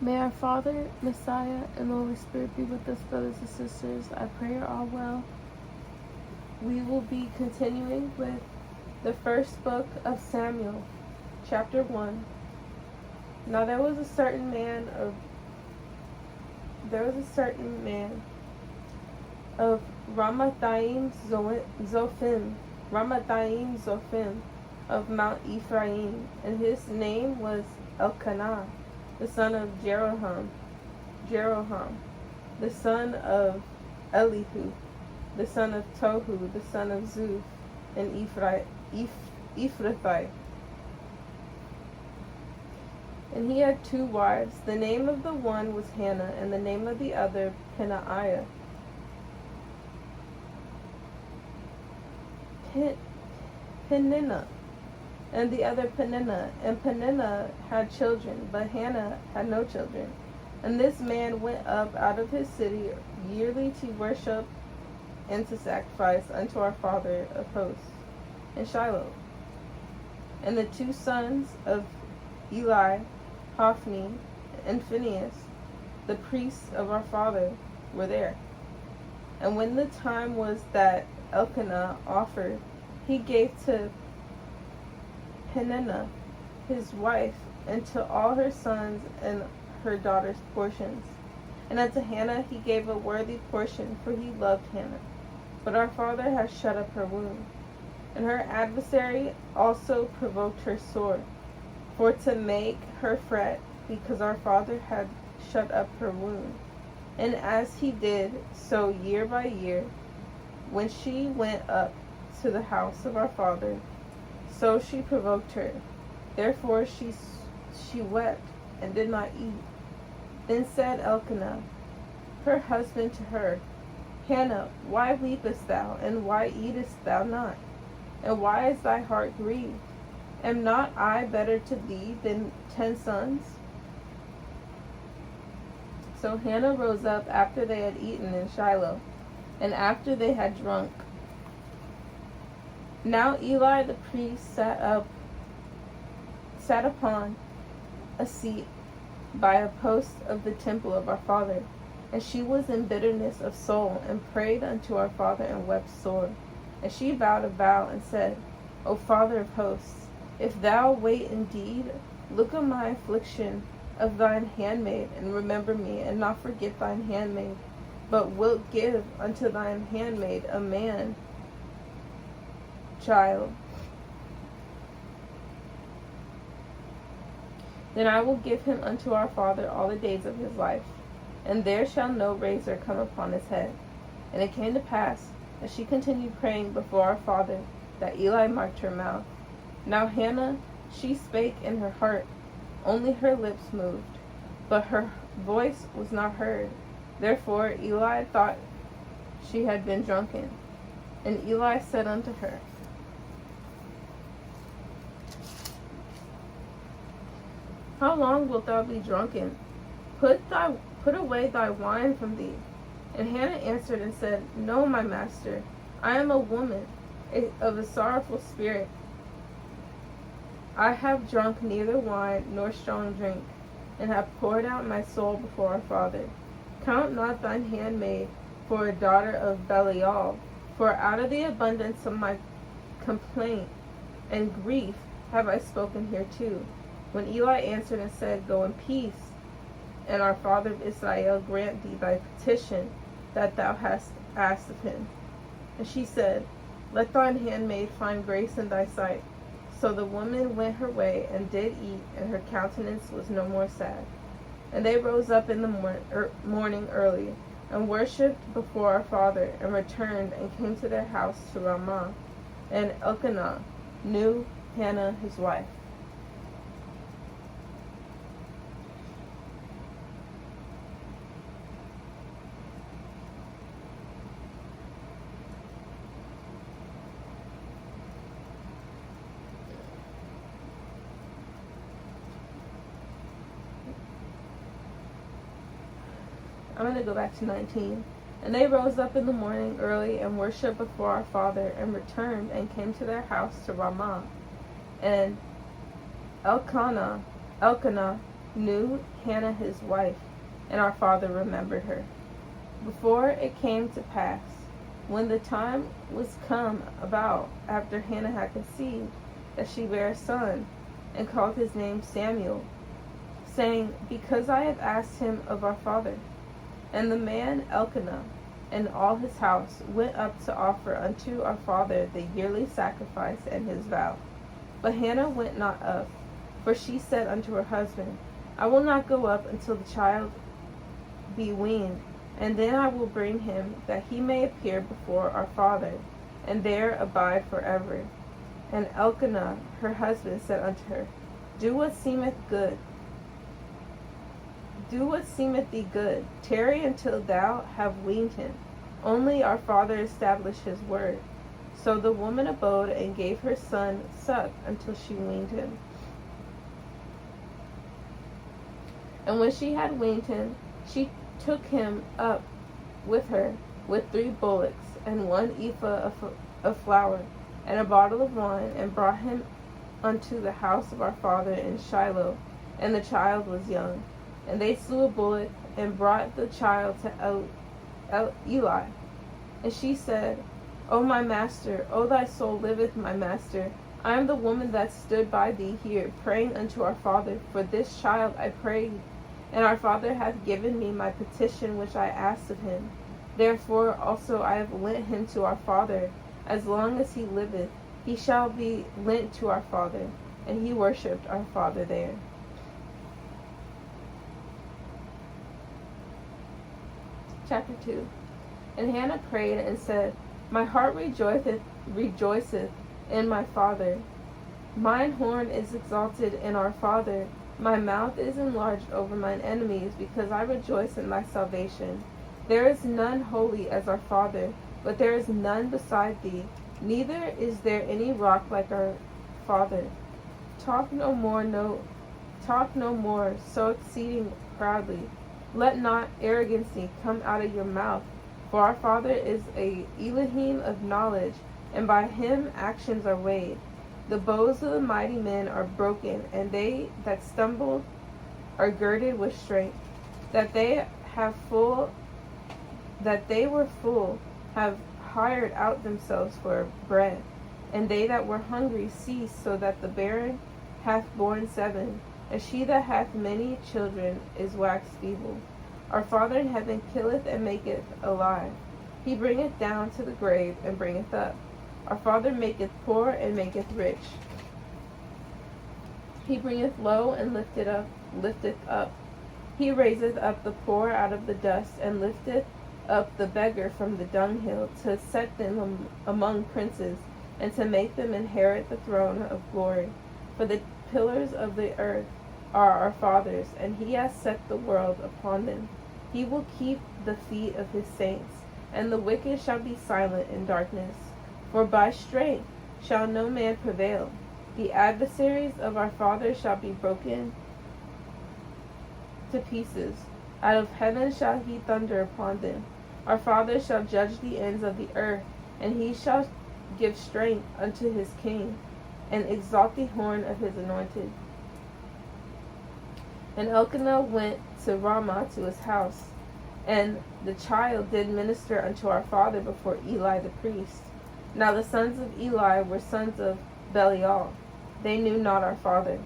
May our Father, Messiah, and the Holy Spirit be with us, brothers and sisters. I pray you're all well. We will be continuing with the first book of Samuel, chapter 1. Now there was a certain man of Ramathaim Zophim of Mount Ephraim, and his name was Elkanah, the son of Jeroham, the son of Elihu, the son of Tohu, the son of Zuph, and Ephrathite. And he had 2 wives. The name of the one was Hannah, and the name of the other Peninnah. And the other Peninnah. And Peninnah had children, but Hannah had no children. And this man went up out of his city yearly to worship and to sacrifice unto our father of hosts in Shiloh. And the 2 sons of Eli, Hophni and Phinehas, the priests of our father, were there. And when the time was that Elkanah offered, he gave to Peninnah his wife, and to all her sons and her daughters portions. And unto Hannah he gave a worthy portion, for he loved Hannah. But our father has shut up her womb. And her adversary also provoked her sore, for to make her fret, because our father had shut up her womb. And as he did so year by year, when she went up to the house of our father, so she provoked her. Therefore she wept and did not eat. Then said Elkanah, her husband, to her, Hannah, why weepest thou, and why eatest thou not? And why is thy heart grieved? Am not I better to thee than 10 sons? So Hannah rose up after they had eaten in Shiloh, and after they had drunk. Now Eli the priest sat upon a seat by a post of the temple of our father, and she was in bitterness of soul, and prayed unto our father, and wept sore. And she vowed a vow, and said, O Father of hosts, if thou wait indeed, look on my affliction of thine handmaid, and remember me, and not forget thine handmaid, but wilt give unto thine handmaid a man child, then I will give him unto our father all the days of his life, and there shall no razor come upon his head. And it came to pass, as she continued praying before our father, that Eli marked her mouth. Now Hannah, she spake in her heart, only her lips moved, but her voice was not heard. Therefore Eli thought she had been drunken. And Eli said unto her, How long wilt thou be drunken? Put away thy wine from thee. And Hannah answered and said, No, my master, I am a woman of a sorrowful spirit. I have drunk neither wine nor strong drink, and have poured out my soul before our father. Count not thine handmaid for a daughter of Belial, for out of the abundance of my complaint and grief have I spoken hereto. When Eli answered and said, Go in peace, and our father of Israel grant thee thy petition that thou hast asked of him. And she said, Let thine handmaid find grace in thy sight. So the woman went her way, and did eat, and her countenance was no more sad. And they rose up in the morning early, and worshipped before our father, and returned, and came to their house to Ramah. And Elkanah knew Hannah his wife. I'm going to go back to 19. And they rose up in the morning early, and worshipped before our father, and returned, and came to their house to Ramah. And Elkanah knew Hannah his wife, and our father remembered her. Before it came to pass, when the time was come about after Hannah had conceived, that she bare a son, and called his name Samuel, saying, Because I have asked him of our father. And the man Elkanah and all his house went up to offer unto our father the yearly sacrifice and his vow. But Hannah went not up, for she said unto her husband, I will not go up until the child be weaned, and then I will bring him, that he may appear before our father, and there abide forever. And Elkanah her husband said unto her, Do what seemeth thee good. Tarry until thou have weaned him. Only our father established his word. So the woman abode and gave her son suck until she weaned him. And when she had weaned him, she took him up with her with 3 bullocks and 1 ephah of flour and a bottle of wine, and brought him unto the house of our father in Shiloh. And the child was young. And they slew a bullock and brought the child to Eli. And she said, O my master, O thy soul liveth, my master. I am the woman that stood by thee here, praying unto our father. For this child I prayed, and our father hath given me my petition which I asked of him. Therefore also I have lent him to our father. As long as he liveth, he shall be lent to our father. And he worshipped our father there. Chapter 2. And Hannah prayed and said, My heart rejoiceth in my father. Mine horn is exalted in our father. My mouth is enlarged over mine enemies, because I rejoice in thy salvation. There is none holy as our father, but there is none beside thee. Neither is there any rock like our father. Talk no more, so exceeding proudly. Let not arrogancy come out of your mouth. For our Father is a Elohim of knowledge, and by him actions are weighed. The bows of the mighty men are broken, and they that stumbled are girded with strength. That they were full have hired out themselves for bread. And they that were hungry ceased, so that the barren hath borne 7, and she that hath many children is waxed feeble. Our Father in heaven killeth and maketh alive. He bringeth down to the grave and bringeth up. Our Father maketh poor and maketh rich. He bringeth low and lifteth up. He raiseth up the poor out of the dust, and lifteth up the beggar from the dunghill, to set them among princes, and to make them inherit the throne of glory. For the pillars of the earth are our Father's, and he has set the world upon them. He will keep the feet of his saints, and the wicked shall be silent in darkness. For by strength shall no man prevail. The adversaries of our Father shall be broken to pieces. Out of heaven shall he thunder upon them. Our Father shall judge the ends of the earth, and he shall give strength unto his king, and exalt the horn of his anointed. And Elkanah went to Ramah to his house, and the child did minister unto our father before Eli the priest. Now the sons of Eli were sons of Belial. They knew not our father.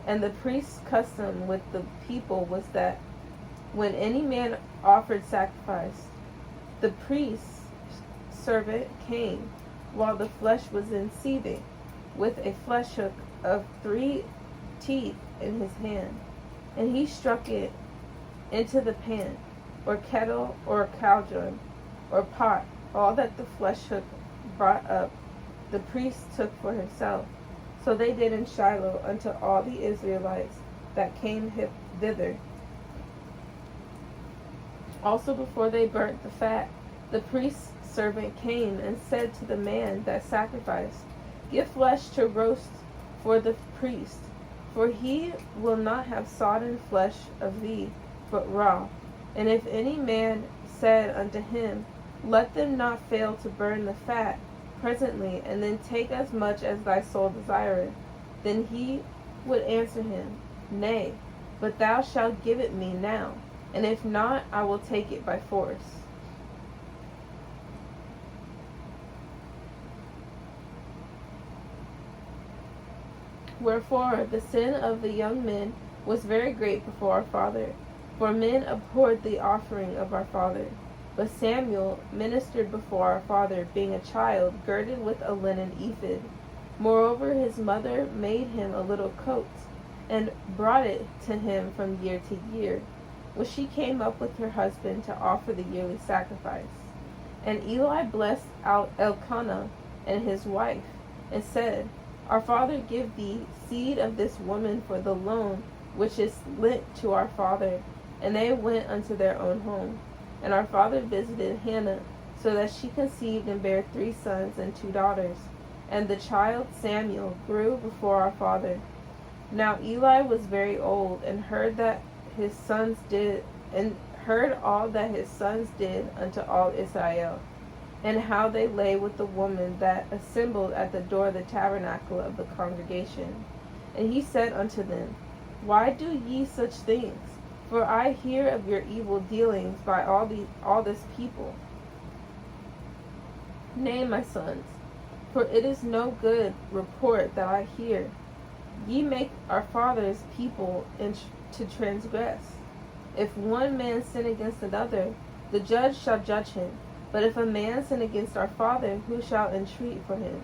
And the priest's custom with the people was that when any man offered sacrifice, the priest's servant came while the flesh was in seething, with a flesh hook of 3 teeth in his hand. And he struck it into the pan, or kettle, or cauldron, or pot. All that the flesh hook brought up, the priest took for himself. So they did in Shiloh unto all the Israelites that came thither. Also before they burnt the fat, the priest's servant came and said to the man that sacrificed, Give flesh to roast for the priest, for he will not have sodden flesh of thee, but raw. And if any man said unto him, Let them not fail to burn the fat presently, and then take as much as thy soul desireth, then he would answer him, Nay, but thou shalt give it me now, and if not, I will take it by force. Wherefore the sin of the young men was very great before our father, for men abhorred the offering of our father. But Samuel ministered before our father, being a child, girded with a linen ephod. Moreover, his mother made him a little coat, and brought it to him from year to year, when she came up with her husband to offer the yearly sacrifice. And Eli blessed Elkanah and his wife, and said, Our father give thee seed of this woman for the loan which is lent to our father. And they went unto their own home. And our father visited Hannah, so that she conceived and bare 3 sons and 2 daughters. And the child Samuel grew before our father. Now Eli was very old, and heard all that his sons did unto all Israel, and how they lay with the woman that assembled at the door of the tabernacle of the congregation. And he said unto them, Why do ye such things? For I hear of your evil dealings by all this people. Nay, my sons, for it is no good report that I hear. Ye make our father's people to transgress. If one man sin against another, the judge shall judge him. But if a man sin against our father, who shall entreat for him?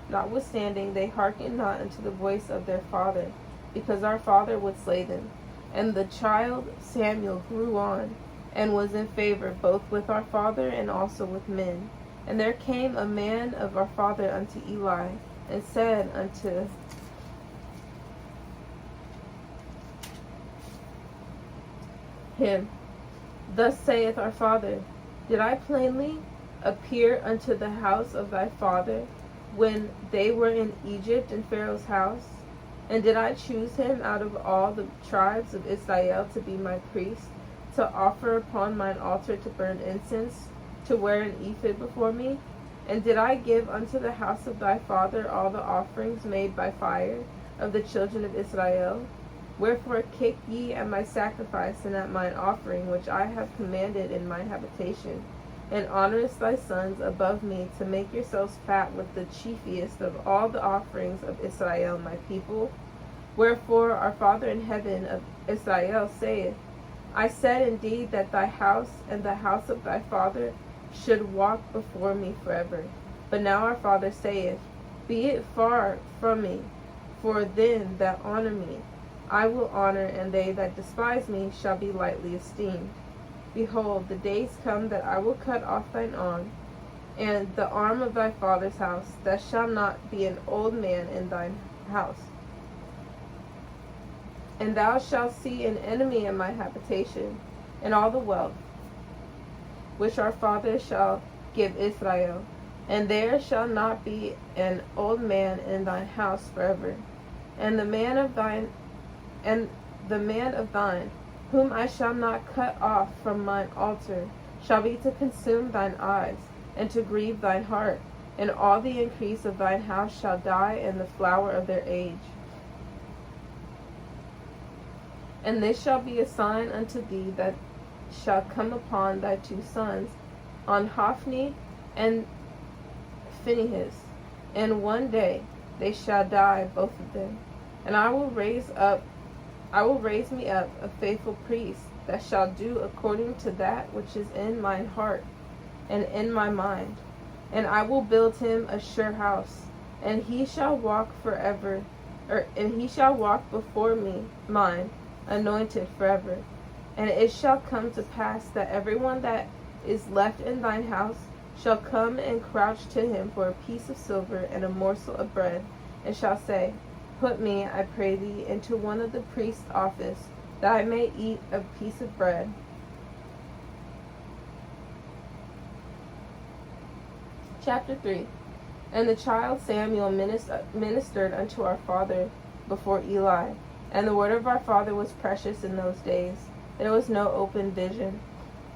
Notwithstanding, they hearkened not unto the voice of their father, because our father would slay them. And the child Samuel grew on, and was in favor both with our father and also with men. And there came a man of our father unto Eli, and said unto him, Thus saith our father, Did I plainly appear unto the house of thy father, when they were in Egypt in Pharaoh's house? And did I choose him out of all the tribes of Israel to be my priest, to offer upon mine altar to burn incense, to wear an ephod before me? And did I give unto the house of thy father all the offerings made by fire of the children of Israel? Wherefore kick ye at my sacrifice and at mine offering, which I have commanded in my habitation, and honorest thy sons above me, to make yourselves fat with the chiefiest of all the offerings of Israel my people? Wherefore our Father in heaven of Israel saith, I said indeed that thy house and the house of thy father should walk before me forever. But now our Father saith, Be it far from me, for them that honor me I will honor, and they that despise me shall be lightly esteemed. Behold, the days come that I will cut off thine arm, and the arm of thy father's house. There shall not be an old man in thine house. And thou shalt see an enemy in my habitation, and all the wealth which our father shall give Israel. And there shall not be an old man in thine house forever. And the man of thine, whom I shall not cut off from mine altar, shall be to consume thine eyes, and to grieve thine heart. And all the increase of thine house shall die in the flower of their age. And this shall be a sign unto thee that shall come upon thy 2 sons, on Hophni and Phinehas. And one day they shall die, both of them. And I will raise me up a faithful priest, that shall do according to that which is in mine heart and in my mind. And I will build him a sure house, and he shall walk before me, mine anointed forever. And it shall come to pass that everyone that is left in thine house shall come and crouch to him for a piece of silver and a morsel of bread, and shall say, Put me, I pray thee, into one of the priest's office, that I may eat a piece of bread. Chapter 3. And the child Samuel ministered unto our father before Eli. And the word of our father was precious in those days. There was no open vision.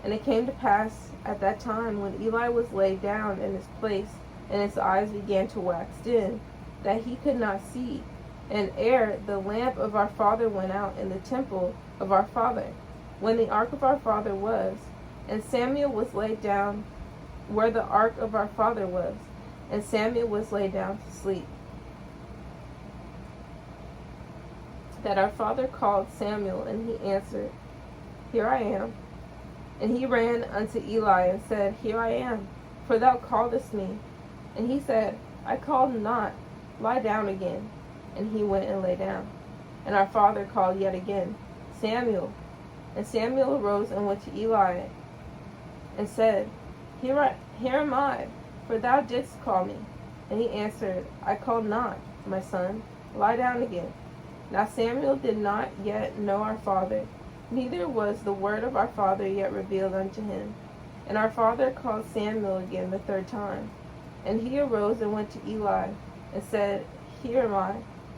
And it came to pass at that time, when Eli was laid down in his place, and his eyes began to wax dim, that he could not see. And ere the lamp of our father went out in the temple of our father, when the ark of our father was, and Samuel was laid down where the ark of our father was, and Samuel was laid down to sleep. That our father called Samuel, and he answered, Here I am. And he ran unto Eli and said, Here I am, for thou calledest me. And he said, I called not, lie down again. And he went and lay down. And our father called yet again, Samuel. And Samuel arose and went to Eli and said, Here am I, for thou didst call me. And he answered, I called not, my son, lie down again. Now Samuel did not yet know our father, neither was the word of our father yet revealed unto him. And our father called Samuel again the third time. And he arose and went to Eli, and said, Here am I,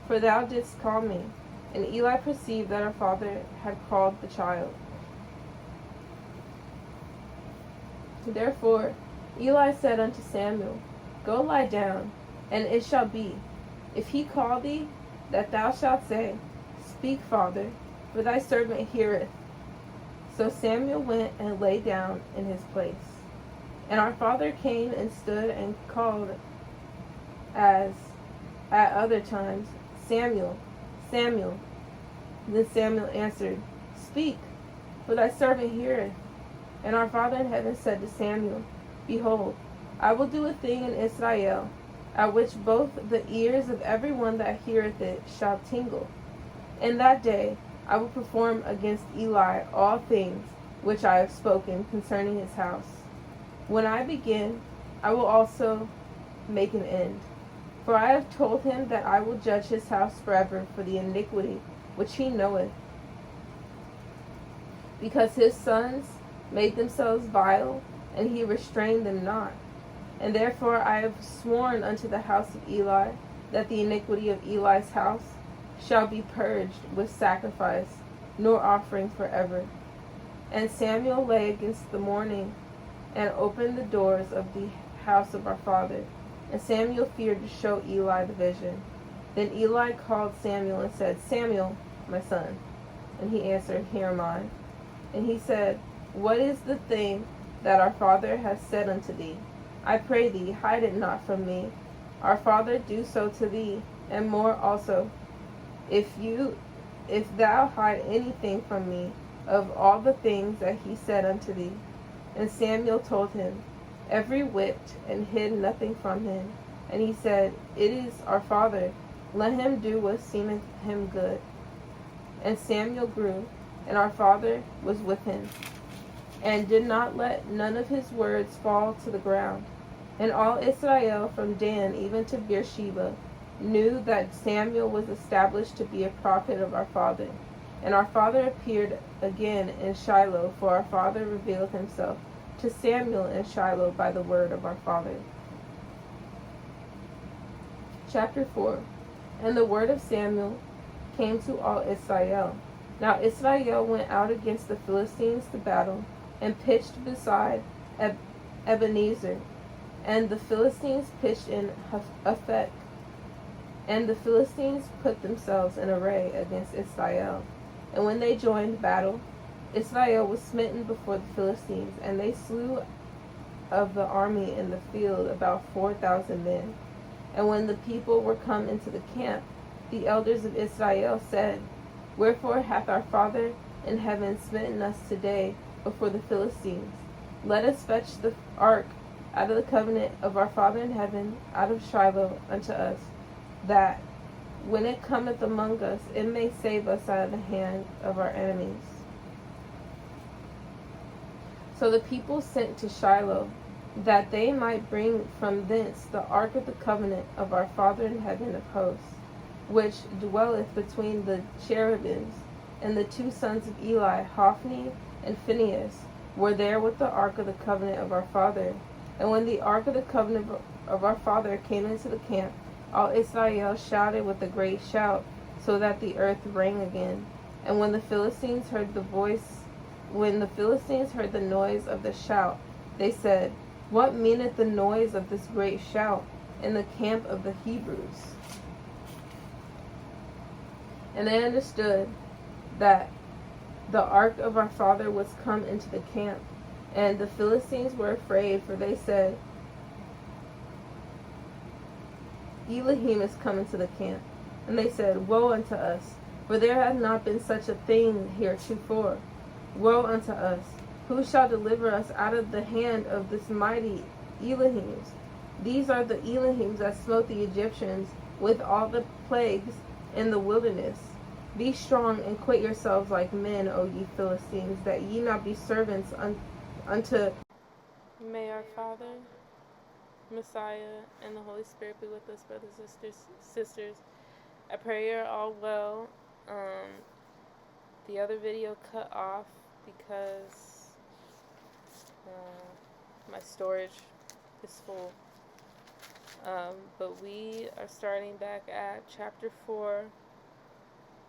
for thou didst call me. And Eli perceived that our father had called the child. Therefore Eli said unto Samuel, Go lie down, and it shall be, if he call thee, that thou shalt say, Speak, Father, for thy servant heareth. So Samuel went and lay down in his place. And our father came and stood and called, as at other times, Samuel, Samuel. Then Samuel answered, Speak, for thy servant heareth. And our Father in heaven said to Samuel, Behold, I will do a thing in Israel, at which both the ears of every one that heareth it shall tingle. In that day I will perform against Eli all things which I have spoken concerning his house. When I begin, I will also make an end. For I have told him that I will judge his house forever for the iniquity which he knoweth, because his sons made themselves vile, and he restrained them not. And therefore I have sworn unto the house of Eli, that the iniquity of Eli's house shall be purged with sacrifice, nor offering forever. And Samuel lay against the morning, and opened the doors of the house of our father. And Samuel feared to show Eli the vision. Then Eli called Samuel and said, Samuel, my son. And he answered, Here am I. And he said, What is the thing that our father has said unto thee? I pray thee, hide it not from me. Our father do so to thee, and more also, if thou hide anything from me of all the things that he said unto thee. And Samuel told him every whit, and hid nothing from him. And he said, It is our father, let him do what seemeth him good. And Samuel grew, and our father was with him, and did not let none of his words fall to the ground. And all Israel from Dan even to Beersheba knew that Samuel was established to be a prophet of our father. And our father appeared again in Shiloh, for our father revealed himself to Samuel in Shiloh by the word of our father. Chapter 4. And the word of Samuel came to all Israel. Now Israel went out against the Philistines to battle, and pitched beside Ebenezer. And the Philistines pitched in Aphek. And the Philistines put themselves in array against Israel. And when they joined battle, Israel was smitten before the Philistines, and they slew of the army in the field about 4,000 men. And when the people were come into the camp, the elders of Israel said, Wherefore hath our Father in heaven smitten us today before the Philistines? Let us fetch the ark out of the covenant of our Father in heaven, out of Shiloh unto us, that when it cometh among us, it may save us out of the hand of our enemies. So the people sent to Shiloh, that they might bring from thence the ark of the covenant of our Father in heaven of hosts, which dwelleth between the cherubims. And the two sons of Eli, Hophni and Phinehas, were there with the ark of the covenant of our father. And when the ark of the covenant of our father came into the camp, all Israel shouted with a great shout, so that the earth rang again. And when the Philistines heard the noise of the shout, they said, What meaneth the noise of this great shout in the camp of the Hebrews? And they understood that the ark of our father was come into the camp. And the Philistines were afraid, for they said, Elohim is come into the camp. And they said, Woe unto us, for there hath not been such a thing heretofore. Woe unto us! Who shall deliver us out of the hand of this mighty Elohims? These are the Elohims that smote the Egyptians with all the plagues in the wilderness. Be strong and quit yourselves like men, O ye Philistines, that ye not be servants unto. May our Father, Messiah, and the Holy Spirit be with us, brothers and sisters. I pray you're all well. The other video cut off because my storage is full. But we are starting back at chapter 4,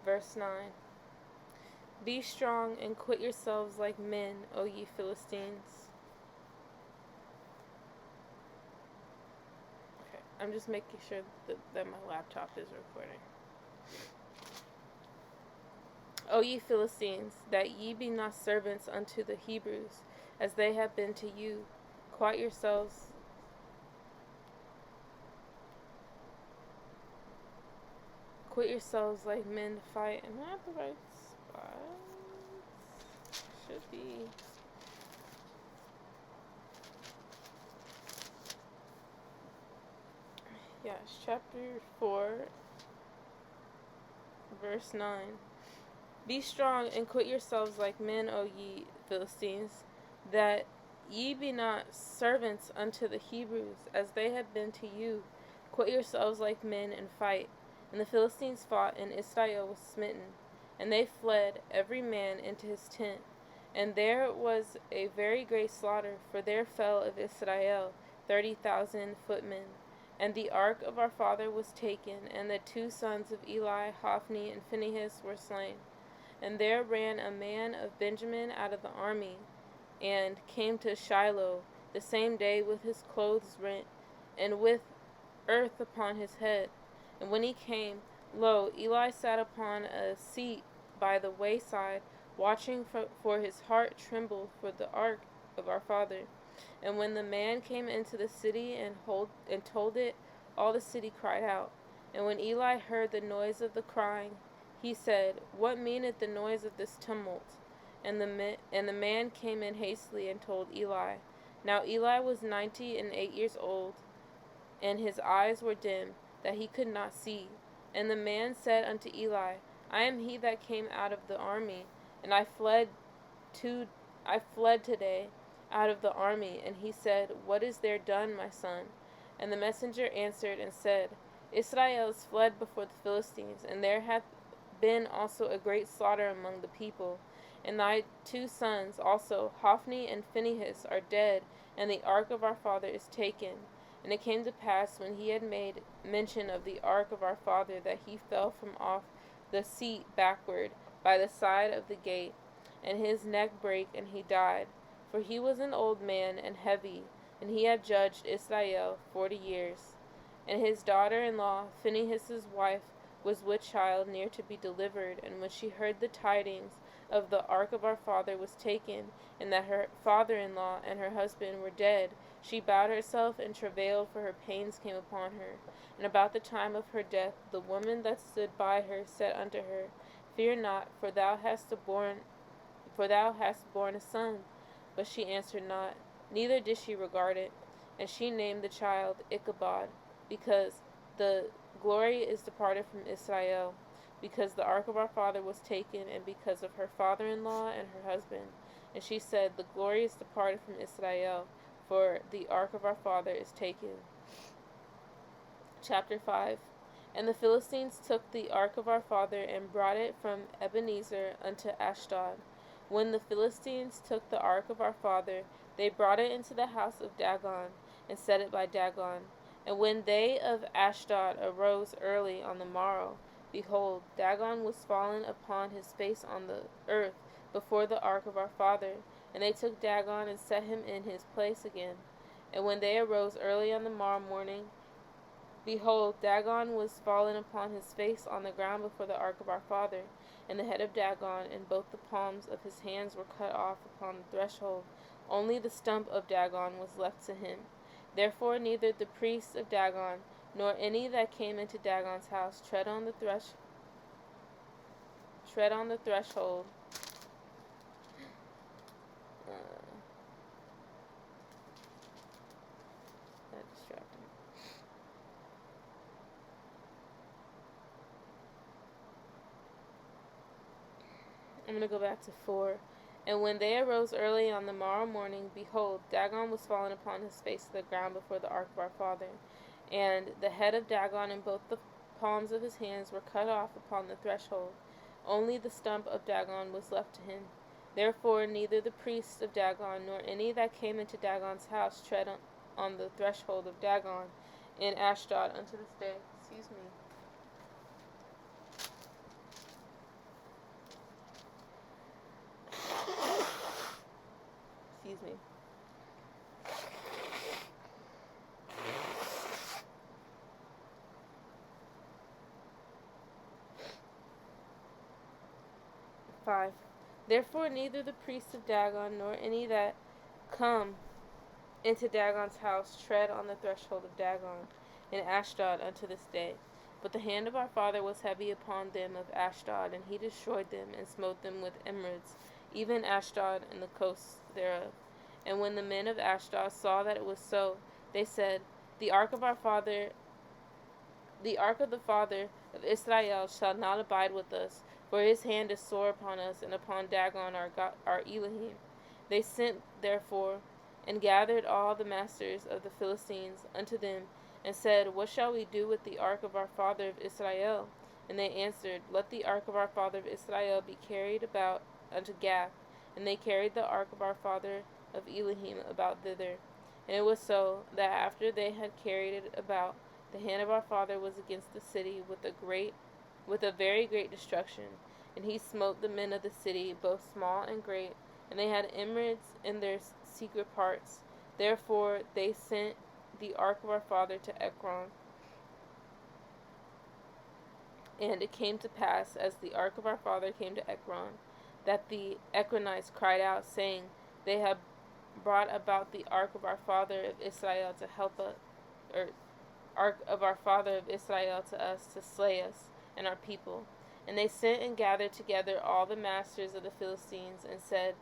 verse 9. Be strong and quit yourselves like men, O ye Philistines. Okay, I'm just making sure that my laptop is recording. O ye Philistines, that ye be not servants unto the Hebrews, as they have been to you. Quiet yourselves. Quit yourselves like men to fight. Am I at the right spot? Should be. Yes, chapter 4, verse 9. Be strong and quit yourselves like men, O ye Philistines, that ye be not servants unto the Hebrews, as they have been to you. Quit yourselves like men and fight. And the Philistines fought, and Israel was smitten. And they fled, every man into his tent. And there was a very great slaughter, for there fell of Israel 30,000 footmen. And the ark of our father was taken, and the 2 sons of Eli, Hophni and Phinehas, were slain. And there ran a man of Benjamin out of the army, and came to Shiloh the same day with his clothes rent, and with earth upon his head. And when he came, lo, Eli sat upon a seat by the wayside, watching, for his heart trembled for the ark of our father. And when the man came into the city and told it, all the city cried out. And when Eli heard the noise of the crying, he said, What meaneth the noise of this tumult? And the man came in hastily and told Eli. Now Eli was 98 years old, and his eyes were dim, that he could not see. And the man said unto Eli, I am he that came out of the army, and I fled today out of the army. And he said, What is there done, my son? And the messenger answered and said, Israel is fled before the Philistines, and there hath been also a great slaughter among the people. And thy 2 sons also, Hophni and Phinehas, are dead, and the ark of our father is taken. And it came to pass, when he had made mention of the ark of our father, that he fell from off the seat backward by the side of the gate, and his neck brake, and he died. For he was an old man and heavy, and he had judged Israel 40 years. And his daughter-in-law, Phinehas' wife, was with child near to be delivered. And when she heard the tidings of the ark of our father was taken, and that her father-in-law and her husband were dead, she bowed herself and travailed, for her pains came upon her. And about the time of her death, the woman that stood by her said unto her, Fear not, for thou hast borne a son. But she answered not, neither did she regard it. And she named the child Ichabod, because the glory is departed from Israel, because the ark of our father was taken, and because of her father-in-law and her husband. And she said, The glory is departed from Israel, for the ark of our father is taken. Chapter 5. And the Philistines took the ark of our father, and brought it from Ebenezer unto Ashdod. When the Philistines took the ark of our father, they brought it into the house of Dagon, and set it by Dagon. And when they of Ashdod arose early on the morrow, behold, Dagon was fallen upon his face on the earth before the ark of our father. And they took Dagon and set him in his place again. And when they arose early on the morrow morning, Behold, Dagon was fallen upon his face on the ground before the ark of our father, and the head of Dagon and both the palms of his hands were cut off upon the threshold. Only the stump of Dagon was left to him. Therefore neither the priests of Dagon nor any that came into Dagon's house tread on the threshold. That distracted me. I'm going to go back to 4. And when they arose early on the morrow morning, behold, Dagon was fallen upon his face to the ground before the ark of our father. And the head of Dagon and both the palms of his hands were cut off upon the threshold. Only the stump of Dagon was left to him. Therefore neither the priests of Dagon nor any that came into Dagon's house tread on the threshold of Dagon in Ashdod unto this day. Excuse me. Excuse me. "5. Therefore neither the priests of Dagon nor any that come into Dagon's house tread on the threshold of Dagon in Ashdod unto this day. But the hand of our father was heavy upon them of Ashdod, and he destroyed them, and smote them with emerods, even Ashdod and the coasts thereof. And when the men of Ashdod saw that it was so, they said, The ark of the father of Israel shall not abide with us, for his hand is sore upon us, and upon Dagon our Elohim. They sent therefore and gathered all the masters of the Philistines unto them, and said, What shall we do with the ark of our father of Israel? And they answered, Let the ark of our father of Israel be carried about unto Gath. And they carried the ark of our father of Elohim about thither. And it was so, that after they had carried it about, the hand of our father was against the city with a very great destruction. And he smote the men of the city, both small and great, and they had emerods in their secret parts. Therefore they sent the ark of our father to Ekron. And it came to pass, as the ark of our father came to Ekron, that the Ekronites cried out, saying, They have brought about the ark of our father of Israel to help us, or ark of our father of Israel to us, to slay us and our people. And they sent and gathered together all the masters of the Philistines, and said,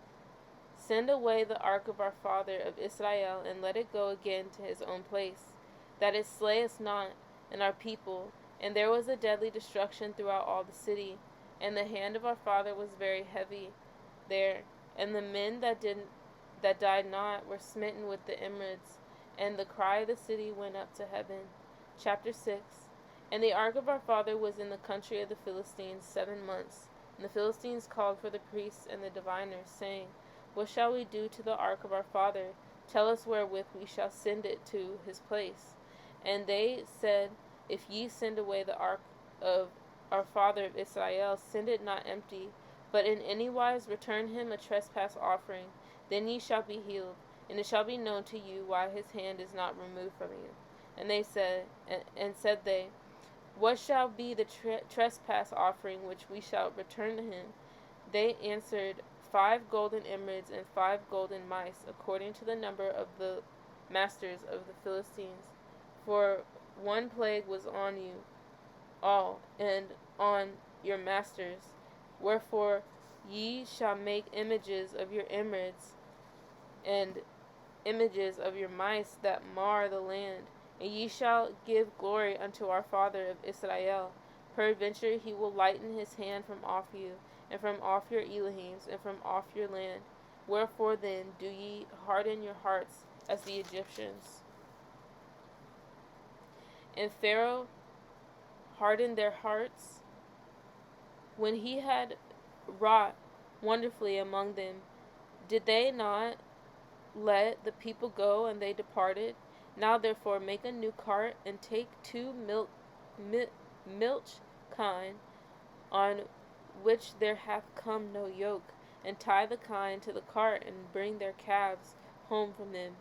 Send away the ark of our father of Israel, and let it go again to his own place, that it slay us not and our people. And there was a deadly destruction throughout all the city, and the hand of our father was very heavy there, and the men that died not were smitten with the emerods, and the cry of the city went up to heaven. Chapter 6. And the ark of our father was in the country of the Philistines 7 months. And the Philistines called for the priests and the diviners, saying, What shall we do to the ark of our father? Tell us wherewith we shall send it to his place. And they said, If ye send away the ark of our father of Israel, send it not empty, but in any wise return him a trespass offering. Then ye shall be healed, and it shall be known to you why his hand is not removed from you. And they said, said they, What shall be the trespass offering which we shall return to him? They answered, 5 golden emerods and 5 golden mice, according to the number of the masters of the Philistines. For one plague was on you all, and on your masters. Wherefore ye shall make images of your emerods, and images of your mice that mar the land. And ye shall give glory unto our father of Israel. Peradventure he will lighten his hand from off you, and from off your Elohims, and from off your land. Wherefore then do ye harden your hearts as the Egyptians? And Pharaoh hardened their hearts when he had wrought wonderfully among them. Did they not let the people go, and they departed? Now therefore make a new cart, and take 2 milch kine, on which there hath come no yoke, and tie the kine to the cart, and bring their calves home from them.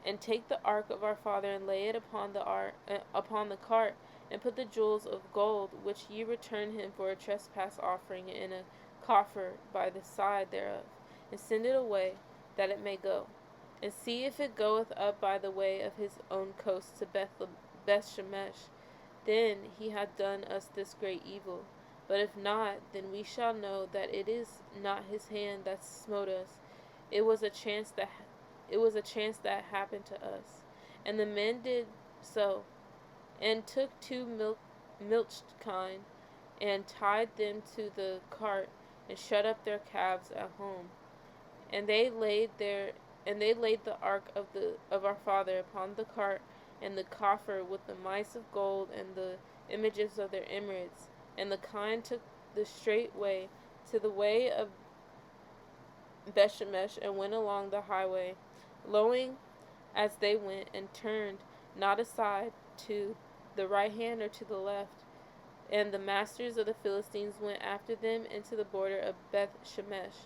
and take the ark of our father, and lay it upon the cart, and put the jewels of gold which ye return him for a trespass offering in a coffer by the side thereof, and send it away, that it may go. And see if it goeth up by the way of his own coast to Bethshemesh. Then he hath done us this great evil. But if not, then we shall know that it is not his hand that smote us. It was a chance that happened to us. And the men did so, and took two milched kine, and tied them to the cart, and shut up their calves at home. And they laid the ark of our father upon the cart, and the coffer with the mice of gold, and the images of their emeralds. And the kine took the straight way to the way of Bethshemesh, and went along the highway, lowing as they went, and turned not aside to the right hand or to the left. And the masters of the Philistines went after them into the border of Bethshemesh.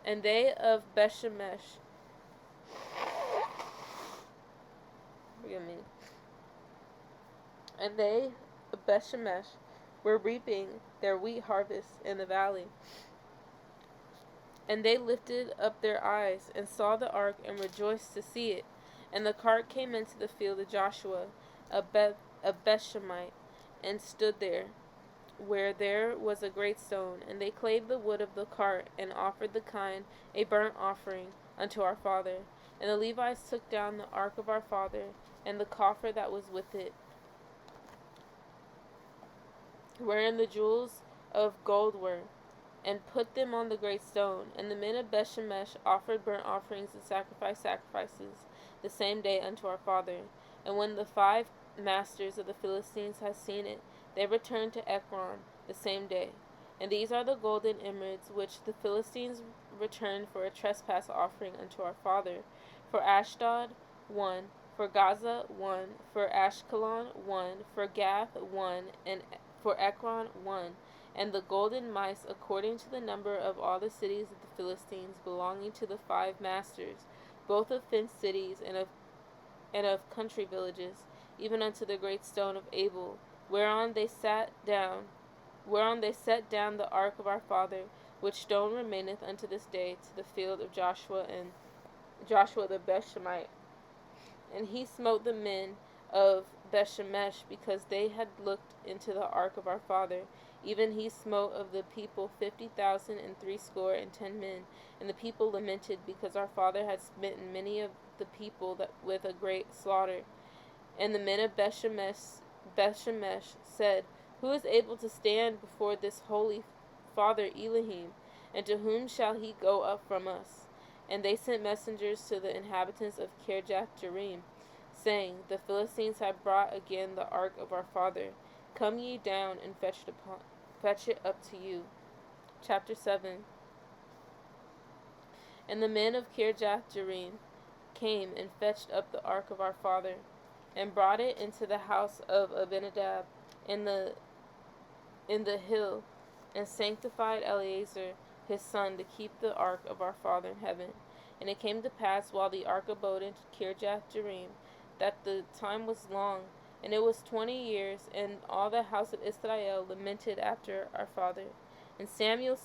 And they of Bethshemesh, and they of Bethshemesh were reaping their wheat harvest in the valley. And they lifted up their eyes, and saw the ark, and rejoiced to see it. And the cart came into the field of Joshua, a Bethshemite, and stood there, where there was a great stone. And they clave the wood of the cart, and offered the kine a burnt offering unto our father. And the Levites took down the ark of our father, and the coffer that was with it, wherein the jewels of gold were, and put them on the great stone. And the men of Bethshemesh offered burnt offerings and sacrifices the same day unto our father. And when the 5 masters of the Philistines had seen it, they returned to Ekron the same day. And these are the golden emeralds which the Philistines returned for a trespass offering unto our father: for Ashdod 1, for Gaza 1, for Ashkelon 1, for Gath 1, and for Ekron 1. And the golden mice, according to the number of all the cities of the Philistines, belonging to the 5 masters, both of fenced cities and of country villages, even unto the great stone of Abel, whereon they set down the ark of our father, which stone remaineth unto this day, to the field of Joshua the Bethshemite. And he smote the men of Bethshemesh, because they had looked into the ark of our father. Even he smote of the people 50,000 and 60 men. And the people lamented, because our father had smitten many of the people with a great slaughter. And the men of Bethshemesh said, Who is able to stand before this holy father Elohim? And to whom shall he go up from us? And they sent messengers to the inhabitants of Kirjath-jearim, saying, The Philistines have brought again the ark of our father. Come ye down and fetch it up to you. Chapter 7. And the men of Kirjath-jearim came and fetched up the ark of our father, and brought it into the house of Abinadab in the hill, and sanctified Eleazar his son to keep the ark of our father in heaven. And it came to pass, while the ark abode in Kirjath-jearim, that the time was long, and it was 20 years, and all the house of Israel lamented after our father. And Samuel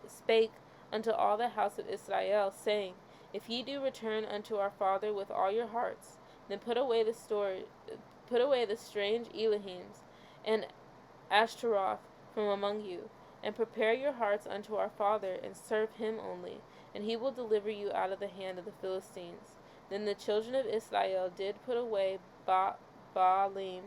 spake unto all the house of Israel, saying, If ye do return unto our father with all your hearts, then put away the strange Elohims and Ashtaroth from among you, and prepare your hearts unto our father, and serve him only, and he will deliver you out of the hand of the Philistines. Then the children of Israel did put away Baalim,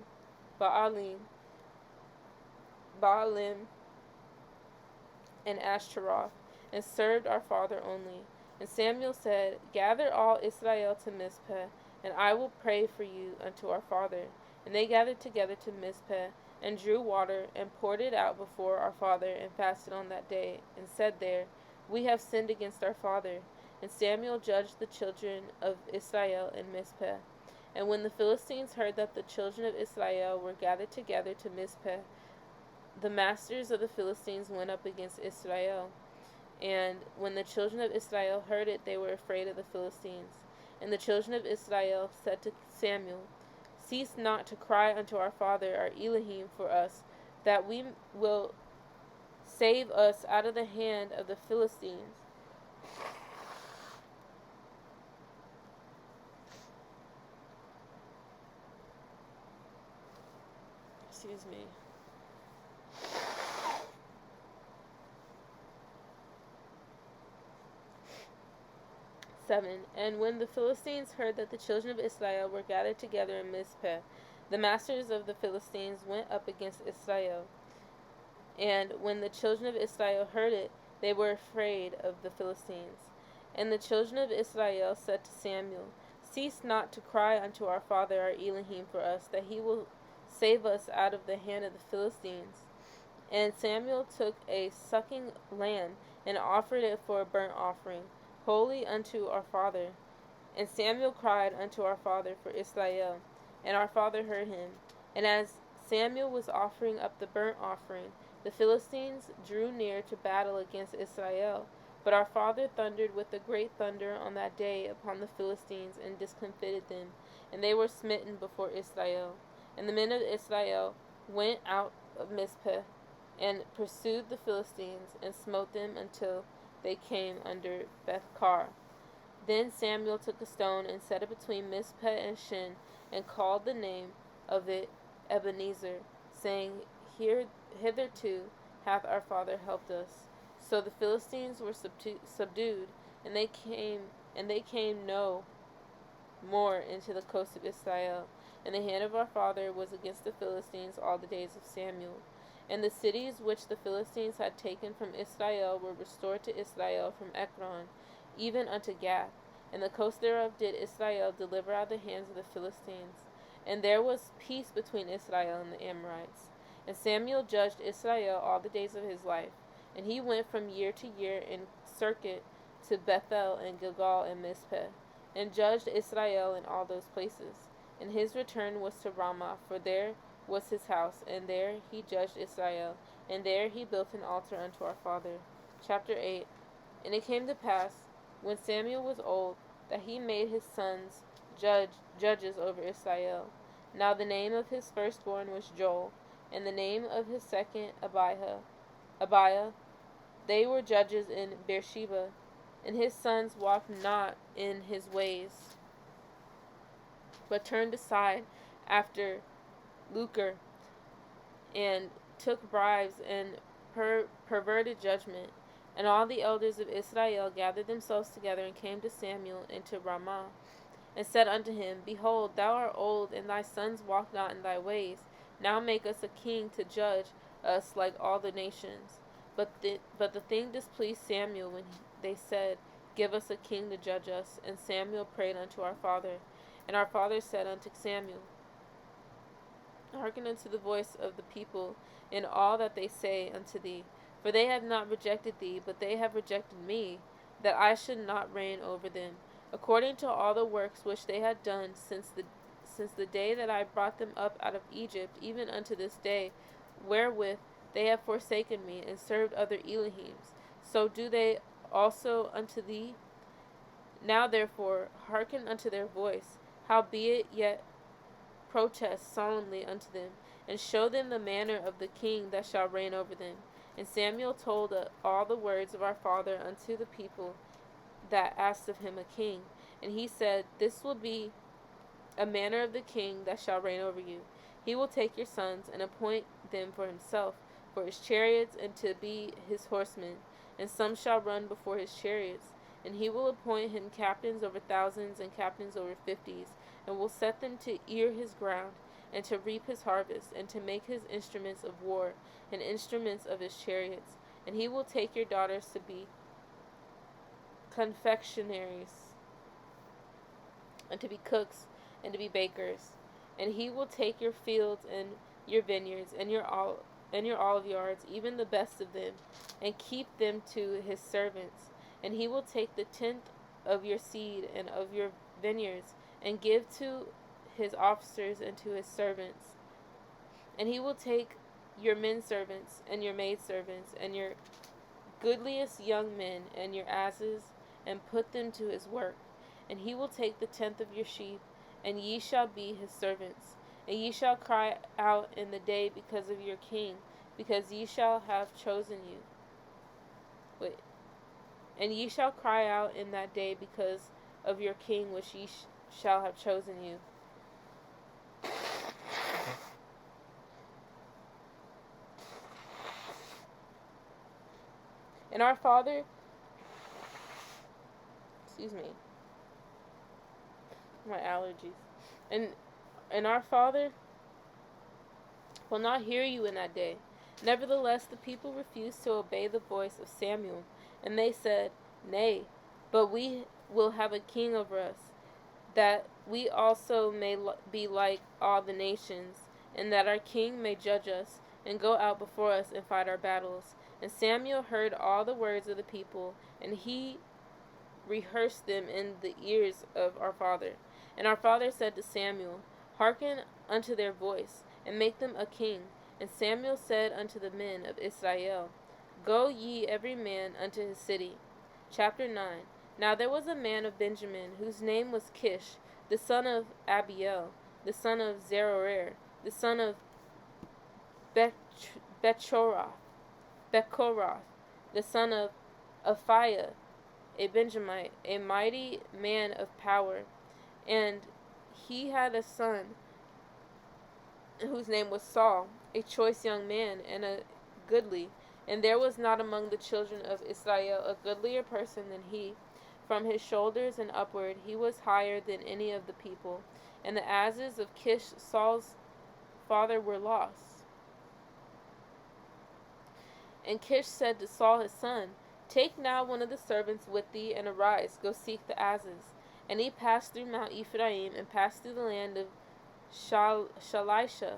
and Ashtaroth, and served our father only. And Samuel said, Gather all Israel to Mizpeh, and I will pray for you unto our father. And they gathered together to Mizpeh, and drew water, and poured it out before our father, and fasted on that day, and said there, We have sinned against our father. And Samuel judged the children of Israel in Mizpeh. And when the Philistines heard that the children of Israel were gathered together to Mizpeh, the masters of the Philistines went up against Israel. And when the children of Israel heard it, they were afraid of the Philistines. And the children of Israel said to Samuel, Cease not to cry unto our father, our Elohim, for us, that we will save us out of the hand of the Philistines. Excuse me. 7. And when the Philistines heard that the children of Israel were gathered together in Mizpeh, the masters of the Philistines went up against Israel. And when the children of Israel heard it, they were afraid of the Philistines. And the children of Israel said to Samuel, Cease not to cry unto our father, our Elohim, for us, that he will save us out of the hand of the Philistines. And Samuel took a sucking lamb, and offered it for a burnt offering, holy unto our father. And Samuel cried unto our father for Israel, and our father heard him. And as Samuel was offering up the burnt offering, the Philistines drew near to battle against Israel. But our father thundered with a great thunder on that day upon the Philistines, and discomfited them, and they were smitten before Israel. And the men of Israel went out of Mizpeh, and pursued the Philistines, and smote them until they came under Beth-kar. Then Samuel took a stone, and set it between Mizpeh and Shin, and called the name of it Ebenezer, saying, Hitherto hath our father helped us. So the Philistines were subdued, and they came no more into the coast of Israel. And the hand of our father was against the Philistines all the days of Samuel. And the cities which the Philistines had taken from Israel were restored to Israel from Ekron, even unto Gath. And the coast thereof did Israel deliver out of the hands of the Philistines. And there was peace between Israel and the Amorites. And Samuel judged Israel all the days of his life. And he went from year to year in circuit to Bethel and Gilgal and Mizpeh, and judged Israel in all those places. And his return was to Ramah, for there was his house, and there he judged Israel, and there he built an altar unto our father. Chapter 8. And it came to pass, when Samuel was old, that he made his sons judges over Israel. Now the name of his firstborn was Joel, and the name of his second Abiah. They were judges in Beersheba. And his sons walked not in his ways, but turned aside after lucre, and took bribes, and perverted judgment. And all the elders of Israel gathered themselves together, and came to Samuel into Ramah, and said unto him, Behold, thou art old, and thy sons walk not in thy ways. Now make us a king to judge us like all the nations. But the thing displeased Samuel, when they said, Give us a king to judge us. And Samuel prayed unto our father. And our father said unto Samuel, Hearken unto the voice of the people in all that they say unto thee. For they have not rejected thee, but they have rejected me, that I should not reign over them, according to all the works which they had done since the day that I brought them up out of Egypt, even unto this day, wherewith they have forsaken me, and served other Elohims. So do they also unto thee. Now therefore hearken unto their voice, howbeit yet protest solemnly unto them, and show them the manner of the king that shall reign over them. And Samuel told all the words of our father unto the people that asked of him a king. And he said, This will be a manner of the king that shall reign over you. He will take your sons, and appoint them for himself, for his chariots, and to be his horsemen. And some shall run before his chariots. And he will appoint him captains over thousands, and captains over fifties, and will set them to ear his ground, and to reap his harvest, and to make his instruments of war, and instruments of his chariots. And he will take your daughters to be confectionaries, and to be cooks, and to be bakers. And he will take your fields, and your vineyards, and your olive yards, even the best of them, and keep them to his servants. And he will take the tenth of your seed and of your vineyards, and give to his officers and to his servants. And he will take your men servants, and your maid servants, and your goodliest young men, and your asses, and put them to his work. and he will take the 10th of your sheep, and ye shall be his servants. And ye shall cry out in the day because of your king, because ye shall have chosen you. Wait. And ye shall cry out in that day because of your king, which ye shall have chosen you. And our father, my allergies, and our father will not hear you in that day. Nevertheless, the people refused to obey the voice of Samuel, and they said, Nay, but we will have a king over us, that we also may be like all the nations, and that our king may judge us, and go out before us and fight our battles. And Samuel heard all the words of the people, and he rehearsed them in the ears of our father. And our father said to Samuel, Hearken unto their voice, and make them a king. And Samuel said unto the men of Israel, Go ye every man unto his city. Chapter 9. Now there was a man of Benjamin, whose name was Kish, the son of Abiel, the son of Zeroer, the son of Bechorath, the son of Aphiah, a Benjamite, a mighty man of power. And he had a son whose name was Saul, a choice young man and a goodly. And there was not among the children of Israel a goodlier person than he. From his shoulders and upward he was higher than any of the people. And the asses of Kish, Saul's father, were lost. And Kish said to Saul his son, Take now one of the servants with thee, and arise, go seek the asses. And he passed through Mount Ephraim, and passed through the land of Shalisha,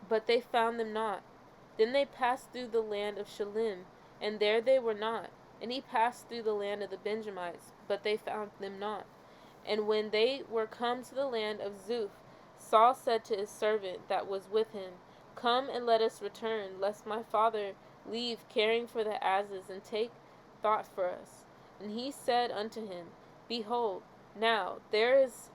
but they found them not. Then they passed through the land of Shalim, and there they were not. And he passed through the land of the Benjamites, but they found them not. And when they were come to the land of Zuph, Saul said to his servant that was with him, Come and let us return, lest my father leave caring for the asses, and take thought for us. And he said unto him, Behold, now there is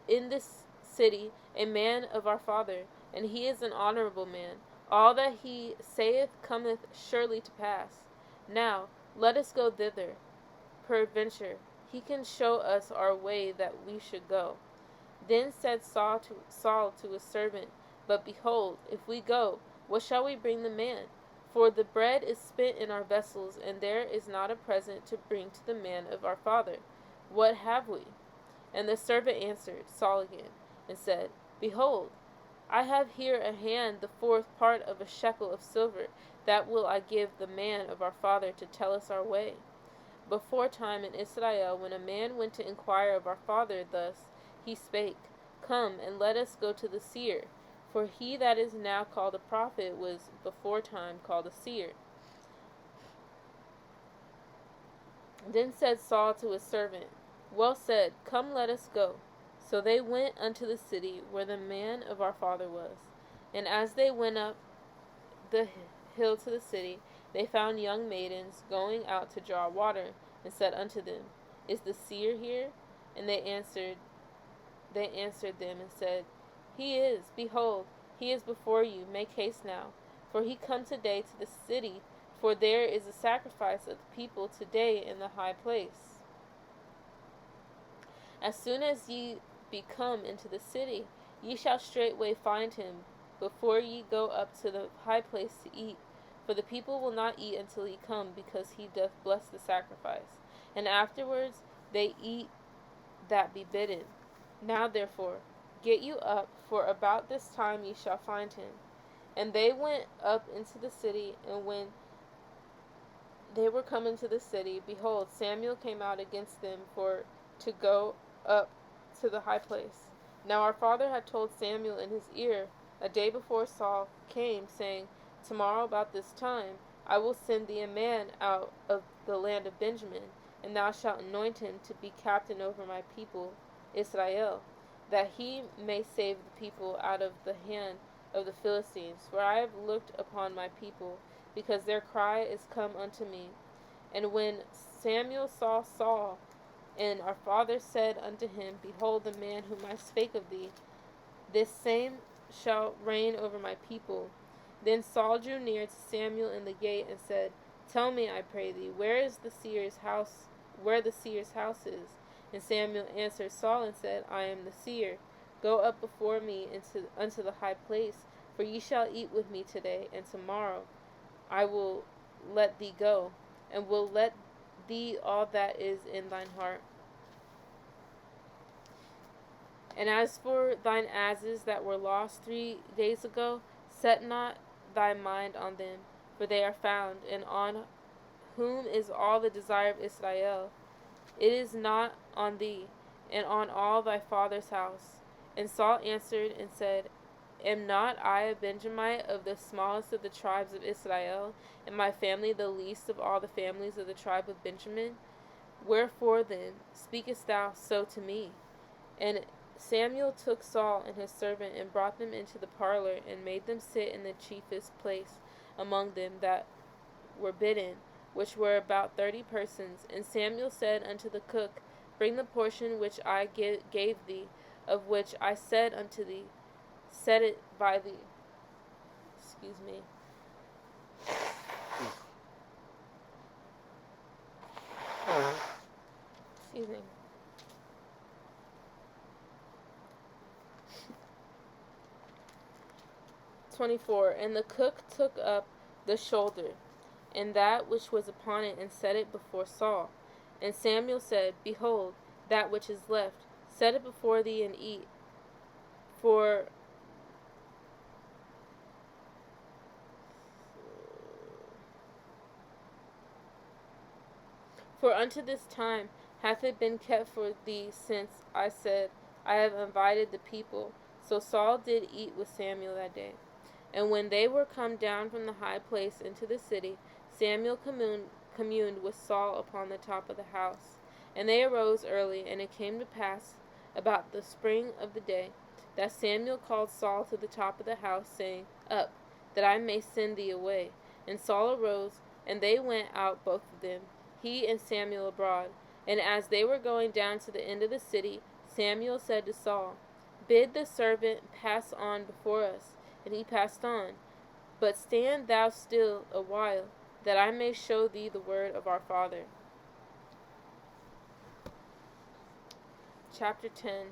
in this city a man of our father, and he is an honorable man. All that he saith cometh surely to pass. Now let us go thither. Peradventure he can show us our way that we should go. Then said Saul to his servant, But behold, if we go, what shall we bring the man? For the bread is spent in our vessels, and there is not a present to bring to the man of our father. What have we? And the servant answered Saul again, and said, Behold, I have here a hand the 4th part of a shekel of silver, that will I give the man of our father to tell us our way. Before time in Israel, when a man went to inquire of our father thus, he spake, Come, and let us go to the seer. For he that is now called a prophet was before time called a seer. Then said Saul to his servant, Well said, come let us go. So they went unto the city where the man of our father was. And as they went up the hill to the city, they found young maidens going out to draw water, and said unto them, Is the seer here? And they answered them and said, He is, behold, he is before you, make haste now. For he come today to the city, for there is a sacrifice of the people today in the high place. As soon as ye be come into the city, ye shall straightway find him, before ye go up to the high place to eat. For the people will not eat until he come, because he doth bless the sacrifice. And afterwards they eat that be bidden. Now therefore, get you up, for about this time ye shall find him. And they went up into the city, and when they were come into the city, behold, Samuel came out against them for to go up to the high place. Now our father had told Samuel in his ear a day before Saul came, saying, Tomorrow about this time I will send thee a man out of the land of Benjamin, and thou shalt anoint him to be captain over my people Israel, that he may save the people out of the hand of the Philistines. For I have looked upon my people, because their cry is come unto me. And when Samuel saw Saul, And our father said unto him, Behold, the man whom I spake of thee, this same shall reign over my people. Then Saul drew near to Samuel in the gate and said, Tell me, I pray thee, where the seer's house is? And Samuel answered Saul and said, I am the seer. Go up before me unto the high place, for ye shall eat with me today, and tomorrow I will let thee go, and will let thee all that is in thine heart. And as for thine asses that were lost 3 days ago, set not thy mind on them, for they are found, and on whom is all the desire of Israel. It is not on thee, and on all thy father's house. And Saul answered and said, Am not I a Benjamite of the smallest of the tribes of Israel, and my family the least of all the families of the tribe of Benjamin? Wherefore then speakest thou so to me? And Samuel took Saul and his servant, and brought them into the parlor, and made them sit in the chiefest place among them that were bidden, which were about 30 persons. And Samuel said unto the cook, Bring the portion which I gave thee, of which I said unto thee, Set it by thee. Excuse me. Excuse me. "24. And the cook took up the shoulder, and that which was upon it, and set it before Saul. And Samuel said, Behold, that which is left, set it before thee, and eat. For unto this time hath it been kept for thee, since I said, I have invited the people. So Saul did eat with Samuel that day. And when they were come down from the high place into the city, Samuel communed with Saul upon the top of the house. And they arose early, and it came to pass about the spring of the day, that Samuel called Saul to the top of the house, saying, Up, that I may send thee away. And Saul arose, and they went out both of them, he and Samuel abroad. And as they were going down to the end of the city, Samuel said to Saul, Bid the servant pass on before us. And he passed on. But stand thou still a while, that I may show thee the word of our father. Chapter 10.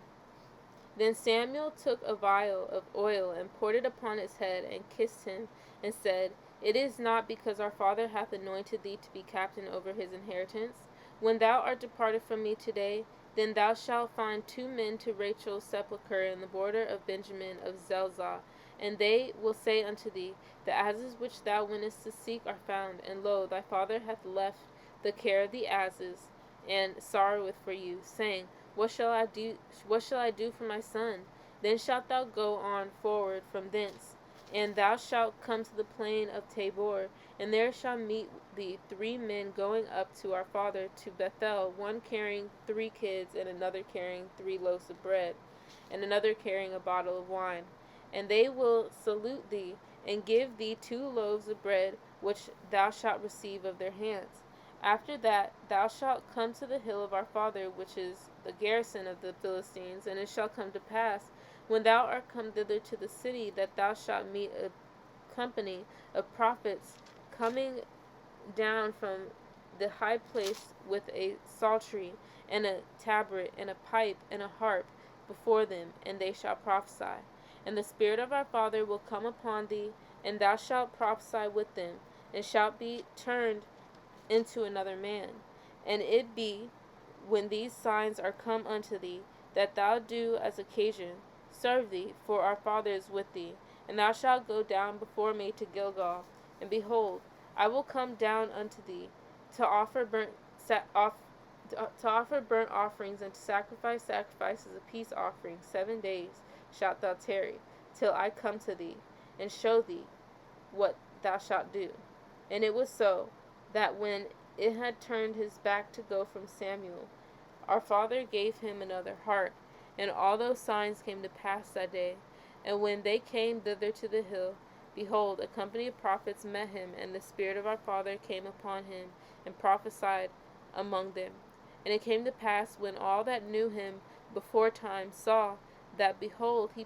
Then Samuel took a vial of oil, and poured it upon his head, and kissed him, and said, It is not because our father hath anointed thee to be captain over his inheritance. When thou art departed from me today, then thou shalt find 2 men to Rachel's sepulchre in the border of Benjamin of Zelzah. And they will say unto thee, The asses which thou wentest to seek are found, and lo, thy father hath left the care of the asses, and sorroweth for you, saying, What shall I do for my son? Then shalt thou go on forward from thence, and thou shalt come to the plain of Tabor, and there shall meet thee 3 men going up to our father to Bethel, one carrying 3 kids, and another carrying 3 loaves of bread, and another carrying a bottle of wine. And they will salute thee, and give thee 2 loaves of bread, which thou shalt receive of their hands. After that thou shalt come to the hill of our father, which is the garrison of the Philistines. And it shall come to pass, when thou art come thither to the city, that thou shalt meet a company of prophets coming down from the high place with a psaltery, and a tabret, and a pipe, and a harp before them, and they shall prophesy. And the Spirit of our Father will come upon thee, and thou shalt prophesy with them, and shalt be turned into another man. And it be, when these signs are come unto thee, that thou do as occasion, serve thee, for our father is with thee. And thou shalt go down before me to Gilgal. And behold, I will come down unto thee, to offer burnt offerings, and to sacrifices of peace offerings. 7 days shalt thou tarry, till I come to thee, and show thee what thou shalt do. And it was so, that when it had turned his back to go from Samuel, our father gave him another heart. And all those signs came to pass that day. And when they came thither to the hill, behold, a company of prophets met him, and the Spirit of our father came upon him, and prophesied among them. And it came to pass, when all that knew him before time saw that, behold, he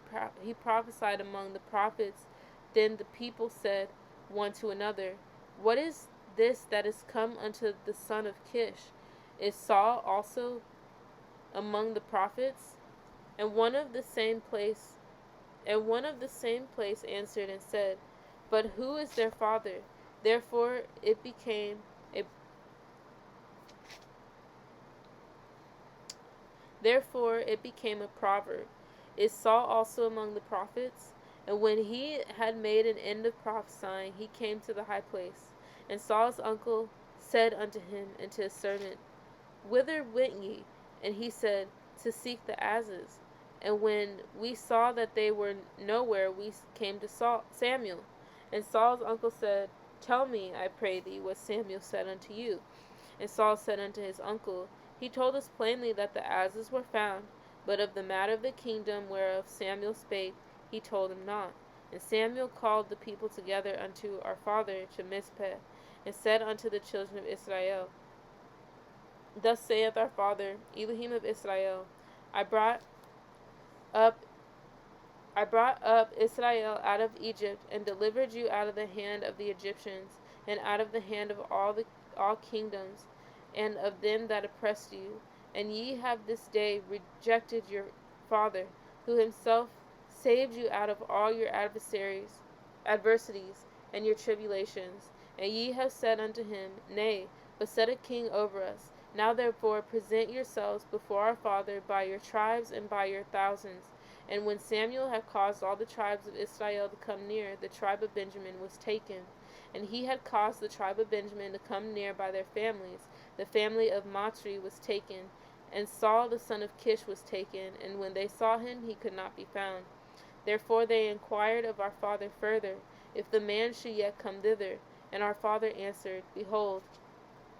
prophesied among the prophets, then the people said one to another, What is this that is come unto the son of Kish? Is Saul also among the prophets? And one of the same place answered and said, But who is their father? Therefore it became a proverb. Is Saul also among the prophets? And when he had made an end of prophesying, he came to the high place. And Saul's uncle said unto him and to his servant, Whither went ye? And he said, To seek the asses. And when we saw that they were nowhere, we came to Samuel. And Saul's uncle said, Tell me, I pray thee, what Samuel said unto you. And Saul said unto his uncle, He told us plainly that the asses were found, but of the matter of the kingdom whereof Samuel spake, he told him not. And Samuel called the people together unto our father to Mizpeh, and said unto the children of Israel, Thus saith our father, Elohim of Israel, I brought up Israel out of Egypt, and delivered you out of the hand of the Egyptians, and out of the hand of all kingdoms, and of them that oppressed you. And ye have this day rejected your father, who himself saved you out of all your adversities, and your tribulations. And ye have said unto him, Nay, but set a king over us. Now therefore present yourselves before our father by your tribes and by your thousands. And when Samuel had caused all the tribes of Israel to come near, the tribe of Benjamin was taken. And he had caused the tribe of Benjamin to come near by their families. The family of Matri was taken, and Saul the son of Kish was taken. And when they saw him, he could not be found. Therefore they inquired of our father further, if the man should yet come thither. And our father answered, Behold,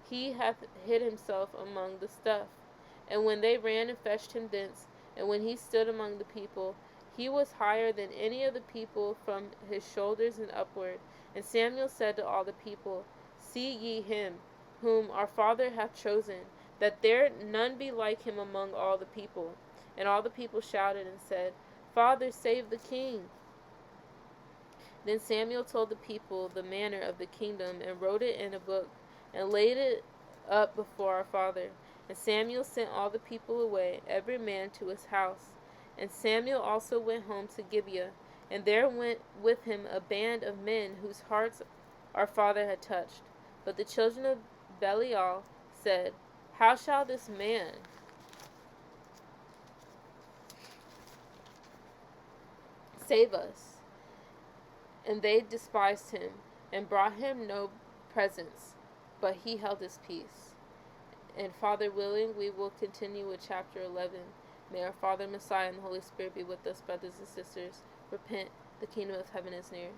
he hath hid himself among the stuff. And when they ran and fetched him thence, and when he stood among the people, he was higher than any of the people from his shoulders and upward. And Samuel said to all the people, See ye him, whom our father hath chosen, that there none be like him among all the people. And all the people shouted and said, Father, save the king. Then Samuel told the people the manner of the kingdom, and wrote it in a book, and laid it up before our father. And Samuel sent all the people away, every man to his house. And Samuel also went home to Gibeah, and there went with him a band of men whose hearts our father had touched. But the children of Belial said, How shall this man save us? And they despised him, and brought him no presents, but he held his peace. And Father willing, we will continue with chapter 11. May our Father, Messiah, and the Holy Spirit be with us, brothers and sisters. Repent, the kingdom of heaven is near.